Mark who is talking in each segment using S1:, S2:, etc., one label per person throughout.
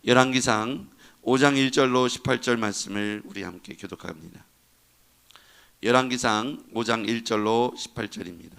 S1: 열왕기상 5장 1절로 18절 말씀을 우리 함께 교독합니다. 열왕기상 5장 1절로 18절입니다.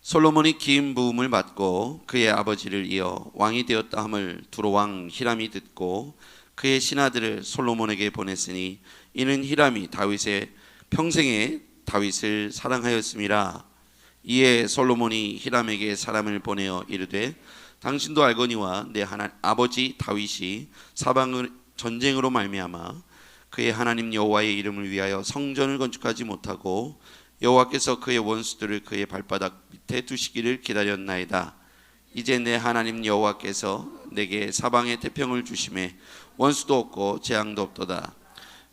S1: 솔로몬이 긴 부음을 받고 그의 아버지를 이어 왕이 되었다 함을 두로 왕 히람이 듣고 그의 신하들을 솔로몬에게 보냈으니 이는 히람이 다윗의 평생에 다윗을 사랑하였음이라. 이에 솔로몬이 히람에게 사람을 보내어 이르되 당신도 알거니와 내 아버지 다윗이 사방을 전쟁으로 말미암아 그의 하나님 여호와의 이름을 위하여 성전을 건축하지 못하고 여호와께서 그의 원수들을 그의 발바닥 밑에 두시기를 기다렸나이다. 이제 내 하나님 여호와께서 내게 사방에 태평을 주심에 원수도 없고 재앙도 없도다.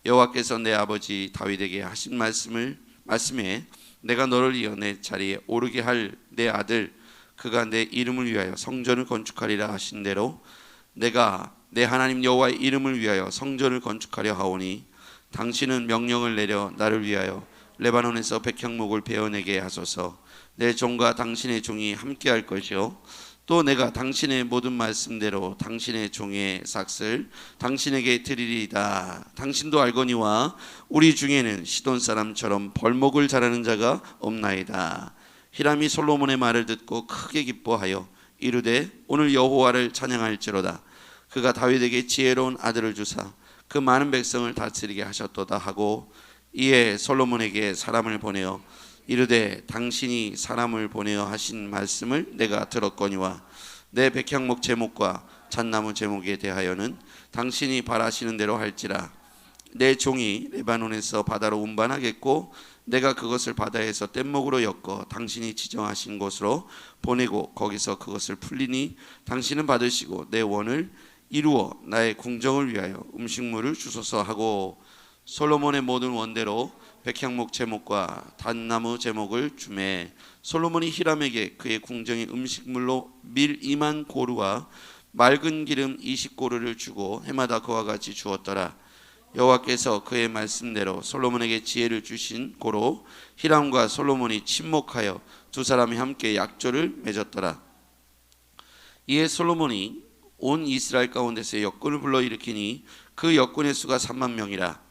S1: 여호와께서 내 아버지 다윗에게 하신 말씀에 내가 너를 이어 내 자리에 오르게 할 내 아들 그가 내 이름을 위하여 성전을 건축하리라 하신 대로 내가 내 하나님 여호와의 이름을 위하여 성전을 건축하려 하오니 당신은 명령을 내려 나를 위하여 레바논에서 백향목을 베어내게 하소서. 내 종과 당신의 종이 함께할 것이요 또 내가 당신의 모든 말씀대로 당신의 종의 삭슬 당신에게 드리리이다. 당신도 알거니와 우리 중에는 시돈 사람처럼 벌목을 잘하는 자가 없나이다. 히람이 솔로몬의 말을 듣고 크게 기뻐하여 이르되 오늘 여호와를 찬양할지로다. 그가 다윗에게 지혜로운 아들을 주사 그 많은 백성을 다스리게 하셨도다 하고 이에 솔로몬에게 사람을 보내어 이르되 당신이 사람을 보내어 하신 말씀을 내가 들었거니와 내 백향목 제목과 잣나무 제목에 대하여는 당신이 바라시는 대로 할지라. 내 종이 레바논에서 바다로 운반하겠고 내가 그것을 바다에서 뗏목으로 엮어 당신이 지정하신 곳으로 보내고 거기서 그것을 풀리니 당신은 받으시고 내 원을 이루어 나의 궁정을 위하여 음식물을 주소서 하고 솔로몬의 모든 원대로 백향목 제목과 잣나무 제목을 주매 솔로몬이 히람에게 그의 궁정의 음식물로 밀 2만 고루와 맑은 기름 20고루를 주고 해마다 그와 같이 주었더라. 여호와께서 그의 말씀대로 솔로몬에게 지혜를 주신 고로 히람과 솔로몬이 친목하여 두 사람이 함께 약조를 맺었더라. 이에 솔로몬이 온 이스라엘 가운데서 역군을 불러일으키니 그 역군의 수가 3만 명이라.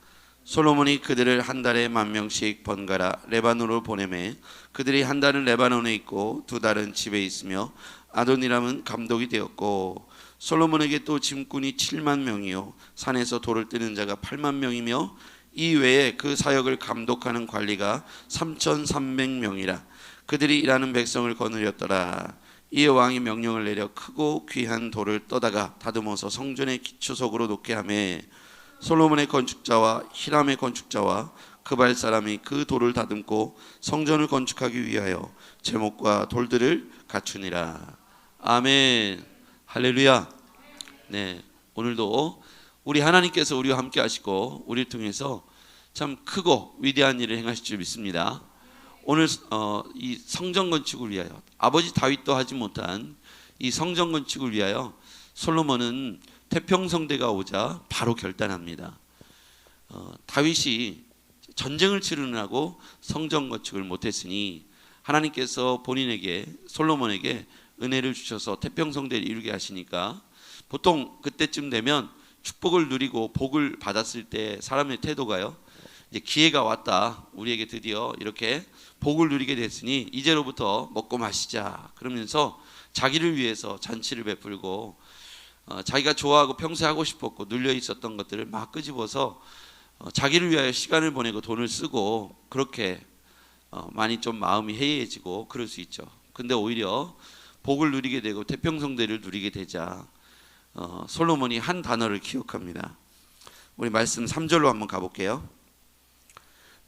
S1: 솔로몬이 그들을 한 달에 10,000명씩 번갈아 레바논으로 보내매 그들이 한 달은 레바논에 있고 두 달은 집에 있으며 아도니람은 감독이 되었고 솔로몬에게 또 짐꾼이 7만 명이요 산에서 돌을 뜨는 자가 8만 명이며 이 외에 그 사역을 감독하는 관리가 3,300명이라. 그들이 일하는 백성을 거느렸더라. 이에 왕이 명령을 내려 크고 귀한 돌을 떠다가 다듬어서 성전의 기초석으로 놓게 하매 솔로몬의 건축자와 히람의 건축자와 그발 사람이 그 돌을 다듬고 성전을 건축하기 위하여 제목과 돌들을 갖추니라. 아멘. 할렐루야. 네, 오늘도 우리 하나님께서 우리와 함께 하시고 우리를 통해서 참 크고 위대한 일을 행하실 줄 믿습니다. 오늘 이 성전 건축을 위하여 아버지 다윗도 하지 못한 이 성전 건축을 위하여 솔로몬은 태평성대가 오자 바로 결단합니다. 다윗이 전쟁을 치르느라고 성전 건축을 못했으니 하나님께서 본인에게 솔로몬에게 은혜를 주셔서 태평성대를 이루게 하시니까 보통 그때쯤 되면 축복을 누리고 복을 받았을 때 사람의 태도가요, 이제 기회가 왔다, 우리에게 드디어 이렇게 복을 누리게 됐으니 이제로부터 먹고 마시자 그러면서 자기를 위해서 잔치를 베풀고 자기가 좋아하고 평소에 하고 싶었고 눌려 있었던 것들을 막 끄집어서 자기를 위하여 시간을 보내고 돈을 쓰고 그렇게 많이 좀 마음이 해이해지고 그럴 수 있죠. 근데 오히려 복을 누리게 되고 태평성대를 누리게 되자 솔로몬이 한 단어를 기억합니다. 우리 말씀 3절로 한번 가볼게요.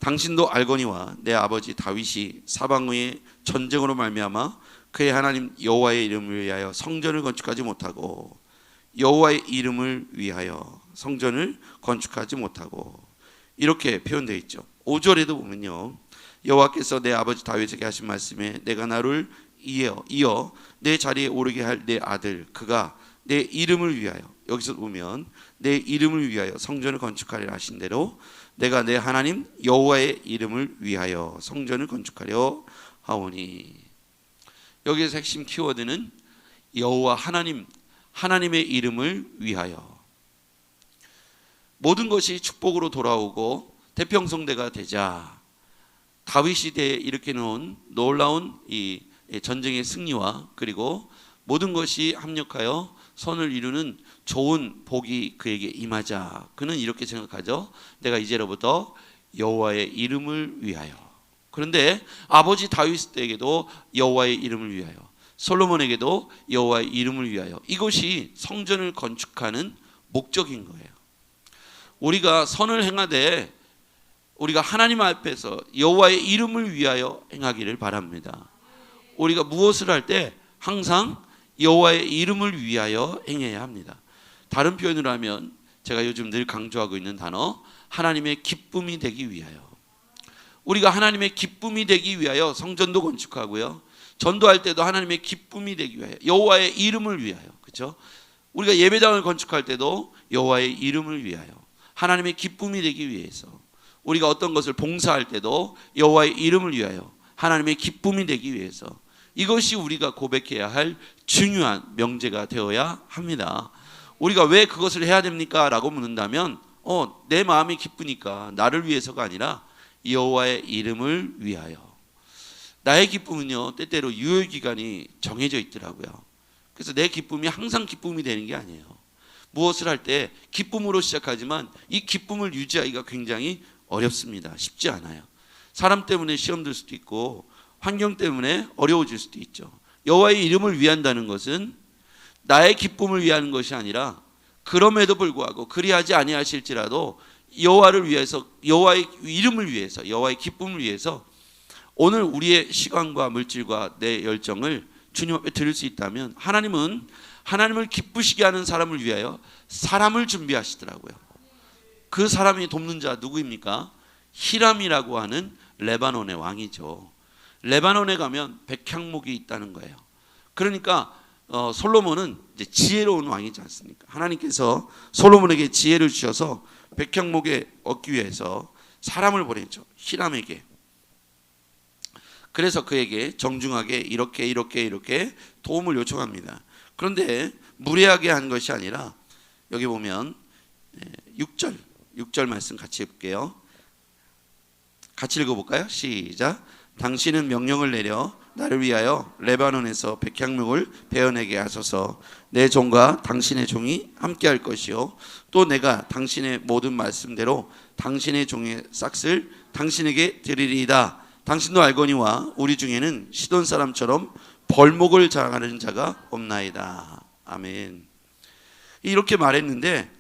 S1: 당신도 알거니와 내 아버지 다윗이 사방의 전쟁으로 말미암아 그의 하나님 여호와의 이름을 위하여 성전을 건축하지 못하고 여호와의 이름을 위하여 성전을 건축하지 못하고 이렇게 표현되어 있죠. 5절에도 보면요, 여호와께서 내 아버지 다윗에게 하신 말씀에 내가 나를 이어 내 자리에 오르게 할 내 아들 그가 내 이름을 위하여, 여기서 보면 내 이름을 위하여 성전을 건축하리라 하신 대로 내가 내 하나님 여호와의 이름을 위하여 성전을 건축하려 하오니. 여기에서 핵심 키워드는 여호와 하나님, 하나님의 이름을 위하여. 모든 것이 축복으로 돌아오고 태평성대가 되자 다윗 시대에 일으켜 놓은 놀라운 이 전쟁의 승리와 그리고 모든 것이 합력하여 선을 이루는 좋은 복이 그에게 임하자 그는 이렇게 생각하죠. 내가 이제로부터 여호와의 이름을 위하여. 그런데 아버지 다윗에게도 여호와의 이름을 위하여, 솔로몬에게도 여호와의 이름을 위하여, 이것이 성전을 건축하는 목적인 거예요. 우리가 선을 행하되 우리가 하나님 앞에서 여호와의 이름을 위하여 행하기를 바랍니다. 우리가 무엇을 할 때 항상 여호와의 이름을 위하여 행해야 합니다. 다른 표현으로 하면 제가 요즘 늘 강조하고 있는 단어, 하나님의 기쁨이 되기 위하여. 우리가 하나님의 기쁨이 되기 위하여 성전도 건축하고요, 전도할 때도 하나님의 기쁨이 되기 위하여, 여호와의 이름을 위하여, 그렇죠? 우리가 예배당을 건축할 때도 여호와의 이름을 위하여, 하나님의 기쁨이 되기 위해서, 우리가 어떤 것을 봉사할 때도 여호와의 이름을 위하여, 하나님의 기쁨이 되기 위해서, 이것이 우리가 고백해야 할 중요한 명제가 되어야 합니다. 우리가 왜 그것을 해야 됩니까? 라고 묻는다면 내 마음이 기쁘니까, 나를 위해서가 아니라 여호와의 이름을 위하여. 나의 기쁨은요, 때때로 유효기간이 정해져 있더라고요. 그래서 내 기쁨이 항상 기쁨이 되는 게 아니에요. 무엇을 할 때 기쁨으로 시작하지만 이 기쁨을 유지하기가 굉장히 어렵습니다. 쉽지 않아요. 사람 때문에 시험 들 수도 있고 환경 때문에 어려워질 수도 있죠. 여호와의 이름을 위한다는 것은 나의 기쁨을 위하는 것이 아니라, 그럼에도 불구하고 그리하지 아니하실지라도 여호와를 위해서, 여호와의 이름을 위해서, 여호와의 기쁨을 위해서 오늘 우리의 시간과 물질과 내 열정을 주님 앞에 드릴 수 있다면, 하나님은 하나님을 기쁘시게 하는 사람을 위하여 사람을 준비하시더라고요. 그 사람이 돕는 자 누구입니까? 히람이라고 하는 레바논의 왕이죠. 레바논에 가면 백향목이 있다는 거예요. 그러니까 솔로몬은 이제 지혜로운 왕이지 않습니까? 하나님께서 솔로몬에게 지혜를 주셔서 백향목에 얻기 위해서 사람을 보내죠. 히람에게. 그래서 그에게 정중하게 이렇게 도움을 요청합니다. 그런데 무례하게 한 것이 아니라, 여기 보면 6절 말씀 같이 볼게요. 같이 읽어볼까요? 시작. 당신은 명령을 내려 나를 위하여 레바논에서 백향목을 베어내게 하소서. 내 종과 당신의 종이 함께 할 것이요, 또 내가 당신의 모든 말씀대로 당신의 종의 싹을 당신에게 드리리이다. 당신도 알거니와 우리 중에는 시돈 사람처럼 벌목을 자랑하는 자가 없나이다. 아멘. 이렇게 말했는데,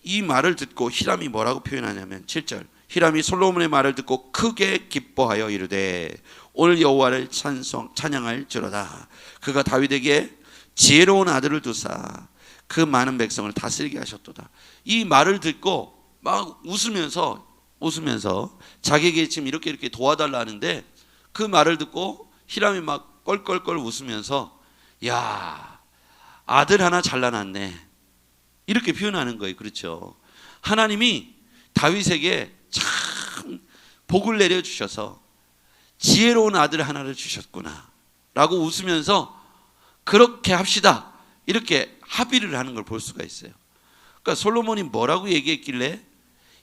S1: 이 말을 듣고 히람이 뭐라고 표현하냐면 7절, 히람이 솔로몬의 말을 듣고 크게 기뻐하여 이르되 오늘 여호와를 찬양할지로다. 그가 다윗에게 지혜로운 아들을 두사 그 많은 백성을 다스리게 하셨도다. 이 말을 듣고 막 웃으면서 자기에게 지금 이렇게 도와달라 하는데, 그 말을 듣고 히람이 막 껄껄껄 웃으면서, 야, 아들 하나 잘라놨네, 이렇게 표현하는 거예요. 그렇죠? 하나님이 다윗에게 참 복을 내려주셔서 지혜로운 아들 하나를 주셨구나 라고 웃으면서, 그렇게 합시다, 이렇게 합의를 하는 걸 볼 수가 있어요. 그러니까 솔로몬이 뭐라고 얘기했길래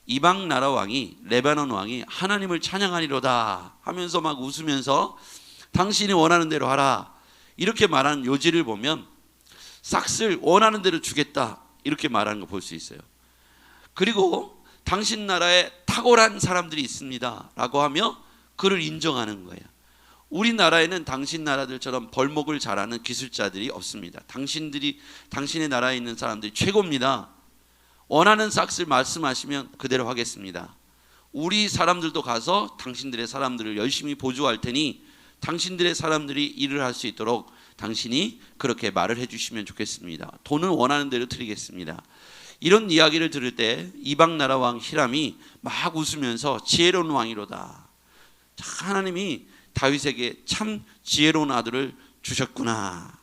S1: 이방 나라 왕이, 레바논 왕이 하나님을 찬양하리로다 하면서 막 웃으면서 당신이 원하는 대로 하라 이렇게 말하는 요지를 보면, 싹을 원하는 대로 주겠다 이렇게 말하는 거 볼 수 있어요. 그리고 당신 나라에 탁월한 사람들이 있습니다 라고 하며 그를 인정하는 거예요. 우리나라에는 당신 나라들처럼 벌목을 잘하는 기술자들이 없습니다. 당신의 나라에 있는 사람들이 최고입니다. 원하는 싹을 말씀하시면 그대로 하겠습니다. 우리 사람들도 가서 당신들의 사람들을 열심히 보조할 테니 당신들의 사람들이 일을 할 수 있도록 당신이 그렇게 말을 해주시면 좋겠습니다. 돈은 원하는 대로 드리겠습니다. 이런 이야기를 들을 때 이방 나라 왕 히람이 막 웃으면서 지혜로운 왕이로다. 하나님이 다윗에게 참 지혜로운 아들을 주셨구나.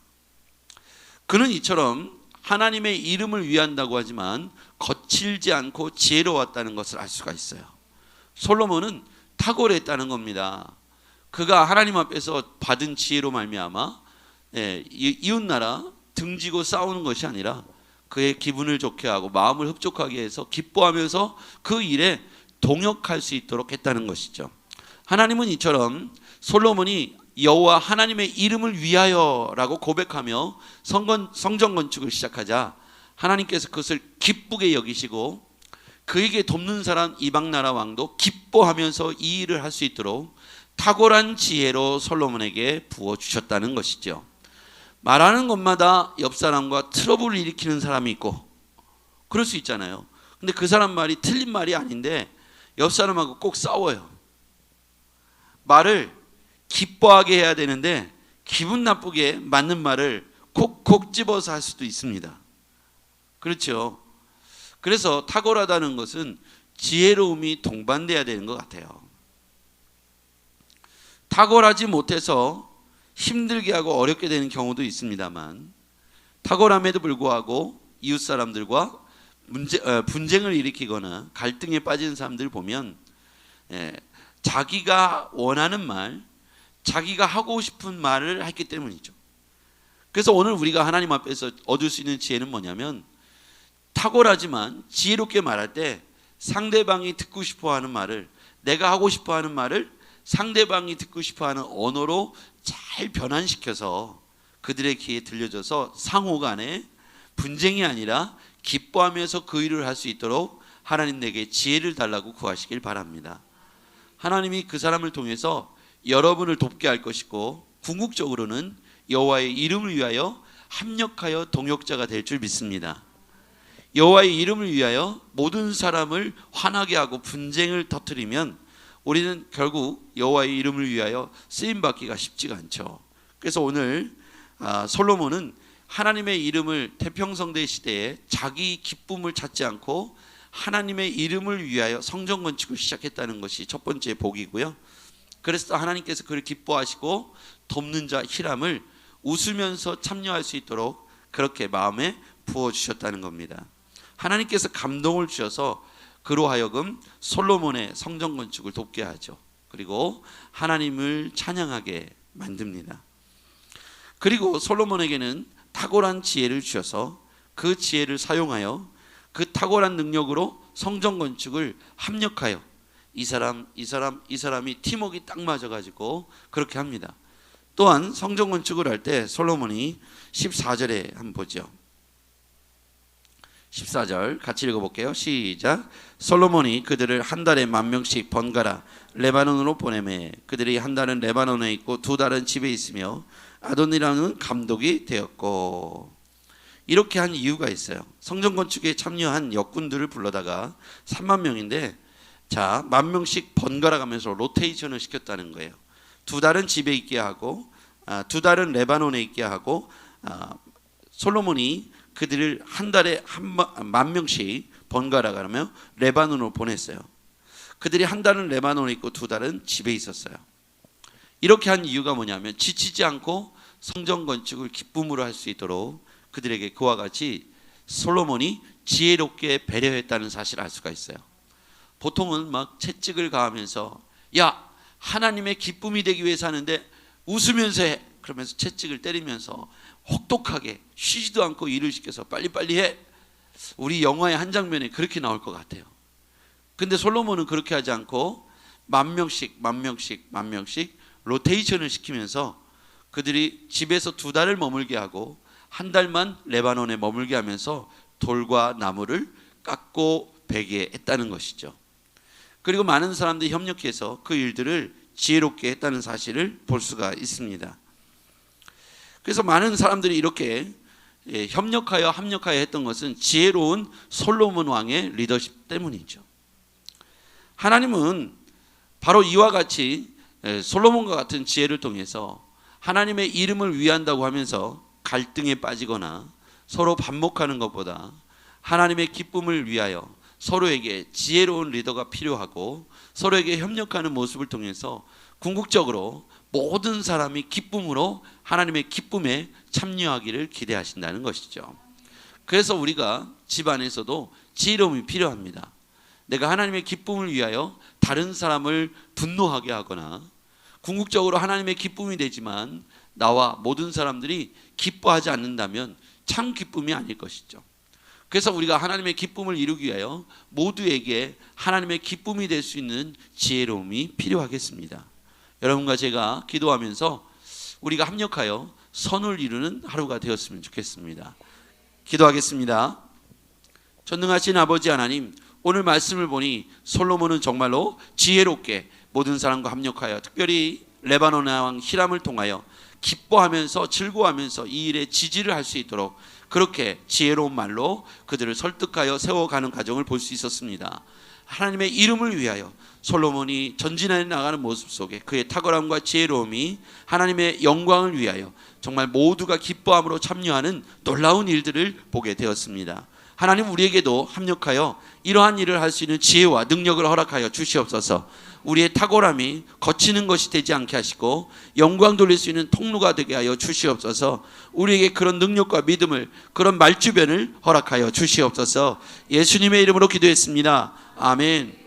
S1: 그는 이처럼 하나님의 이름을 위한다고 하지만 거칠지 않고 지혜로웠다는 것을 알 수가 있어요. 솔로몬은 탁월했다는 겁니다. 그가 하나님 앞에서 받은 지혜로 말미암아 이웃나라 등지고 싸우는 것이 아니라 그의 기분을 좋게 하고 마음을 흡족하게 해서 기뻐하면서 그 일에 동역할 수 있도록 했다는 것이죠. 하나님은 이처럼 솔로몬이 여호와 하나님의 이름을 위하여라고 고백하며 성전 건축을 시작하자 하나님께서 그것을 기쁘게 여기시고 그에게 돕는 사람 이방 나라 왕도 기뻐하면서 이 일을 할 수 있도록 탁월한 지혜로 솔로몬에게 부어 주셨다는 것이죠. 말하는 것마다 옆 사람과 트러블을 일으키는 사람이 있고 그럴 수 있잖아요. 근데 그 사람 말이 틀린 말이 아닌데 옆 사람하고 꼭 싸워요. 말을 기뻐하게 해야 되는데 기분 나쁘게 맞는 말을 콕콕 집어서 할 수도 있습니다. 그렇죠. 그래서 탁월하다는 것은 지혜로움이 동반돼야 되는 것 같아요. 탁월하지 못해서 힘들게 하고 어렵게 되는 경우도 있습니다만 탁월함에도 불구하고 이웃 사람들과 분쟁을 일으키거나 갈등에 빠지는 사람들 보면 자기가 원하는 말, 자기가 하고 싶은 말을 했기 때문이죠. 그래서 오늘 우리가 하나님 앞에서 얻을 수 있는 지혜는 뭐냐면 탁월하지만 지혜롭게 말할 때 상대방이 듣고 싶어하는 말을, 내가 하고 싶어하는 말을 상대방이 듣고 싶어하는 언어로 잘 변환시켜서 그들의 귀에 들려줘서 상호간에 분쟁이 아니라 기뻐하면서 그 일을 할 수 있도록 하나님 내게 지혜를 달라고 구하시길 바랍니다. 하나님이 그 사람을 통해서 여러분을 돕게 할 것이고 궁극적으로는 여호와의 이름을 위하여 합력하여 동역자가 될 줄 믿습니다. 여호와의 이름을 위하여 모든 사람을 화나게 하고 분쟁을 터뜨리면 우리는 결국 여호와의 이름을 위하여 쓰임받기가 쉽지가 않죠. 그래서 오늘 솔로몬은 하나님의 이름을 태평성대 시대에 자기 기쁨을 찾지 않고 하나님의 이름을 위하여 성전 건축을 시작했다는 것이 첫 번째 복이고요. 그래서 하나님께서 그를 기뻐하시고 돕는 자 히람을 웃으면서 참여할 수 있도록 그렇게 마음에 부어주셨다는 겁니다. 하나님께서 감동을 주셔서 그로 하여금 솔로몬의 성전 건축을 돕게 하죠. 그리고 하나님을 찬양하게 만듭니다. 그리고 솔로몬에게는 탁월한 지혜를 주셔서 그 지혜를 사용하여 그 탁월한 능력으로 성전 건축을 합력하여 이 사람이 팀워크가 딱 맞아가지고 그렇게 합니다. 또한 성전 건축을 할 때 솔로몬이 14절에 한번 보죠. 14절 같이 읽어볼게요. 시작. 솔로몬이 그들을 한 달에 10,000명씩 번갈아 레바논으로 보내매 그들이 한 달은 레바논에 있고 두 달은 집에 있으며 아도니라는 감독이 되었고. 이렇게 한 이유가 있어요. 성전 건축에 참여한 역군들을 불러다가 30,000명인데 자 10,000명씩 번갈아 가면서 로테이션을 시켰다는 거예요. 두 달은 집에 있게 하고 두 달은 레바논에 있게 하고 솔로몬이 그들을 한 달에 10,000명씩 번갈아 가며 레바논으로 보냈어요. 그들이 한 달은 레바논에 있고 두 달은 집에 있었어요. 이렇게 한 이유가 뭐냐면 지치지 않고 성전 건축을 기쁨으로 할 수 있도록 그들에게 그와 같이 솔로몬이 지혜롭게 배려했다는 사실을 알 수가 있어요. 보통은 막 채찍을 가하면서 야 하나님의 기쁨이 되기 위해서 하는데 웃으면서 해 그러면서 채찍을 때리면서 혹독하게 쉬지도 않고 일을 시켜서 빨리빨리 해. 우리 영화의 한 장면에 그렇게 나올 것 같아요. 근데 솔로몬은 그렇게 하지 않고 10,000명씩 로테이션을 시키면서 그들이 집에서 두 달을 머물게 하고 한 달만 레바논에 머물게 하면서 돌과 나무를 깎고 베게 했다는 것이죠. 그리고 많은 사람들이 협력해서 그 일들을 지혜롭게 했다는 사실을 볼 수가 있습니다. 그래서 많은 사람들이 이렇게 협력하여 합력하여 했던 것은 지혜로운 솔로몬 왕의 리더십 때문이죠. 하나님은 바로 이와 같이 솔로몬과 같은 지혜를 통해서 하나님의 이름을 위한다고 하면서 갈등에 빠지거나 서로 반목하는 것보다 하나님의 기쁨을 위하여 서로에게 지혜로운 리더가 필요하고 서로에게 협력하는 모습을 통해서 궁극적으로 모든 사람이 기쁨으로 하나님의 기쁨에 참여하기를 기대하신다는 것이죠. 그래서 우리가 집안에서도 지혜로움이 필요합니다. 내가 하나님의 기쁨을 위하여 다른 사람을 분노하게 하거나 궁극적으로 하나님의 기쁨이 되지만 나와 모든 사람들이 기뻐하지 않는다면 참 기쁨이 아닐 것이죠. 그래서 우리가 하나님의 기쁨을 이루기 위하여 모두에게 하나님의 기쁨이 될 수 있는 지혜로움이 필요하겠습니다. 여러분과 제가 기도하면서 우리가 합력하여 선을 이루는 하루가 되었으면 좋겠습니다. 기도하겠습니다. 전능하신 아버지 하나님, 오늘 말씀을 보니 솔로몬은 정말로 지혜롭게 모든 사람과 합력하여 특별히 레바논 왕 히람을 통하여 기뻐하면서 즐거워하면서 이 일에 지지를 할 수 있도록 그렇게 지혜로운 말로 그들을 설득하여 세워가는 과정을 볼 수 있었습니다. 하나님의 이름을 위하여 솔로몬이 전진해 나가는 모습 속에 그의 탁월함과 지혜로움이 하나님의 영광을 위하여 정말 모두가 기뻐함으로 참여하는 놀라운 일들을 보게 되었습니다. 하나님, 우리에게도 합력하여 이러한 일을 할 수 있는 지혜와 능력을 허락하여 주시옵소서. 우리의 탁월함이 거치는 것이 되지 않게 하시고 영광 돌릴 수 있는 통로가 되게 하여 주시옵소서. 우리에게 그런 능력과 믿음을, 그런 말주변을 허락하여 주시옵소서. 예수님의 이름으로 기도했습니다. 아멘.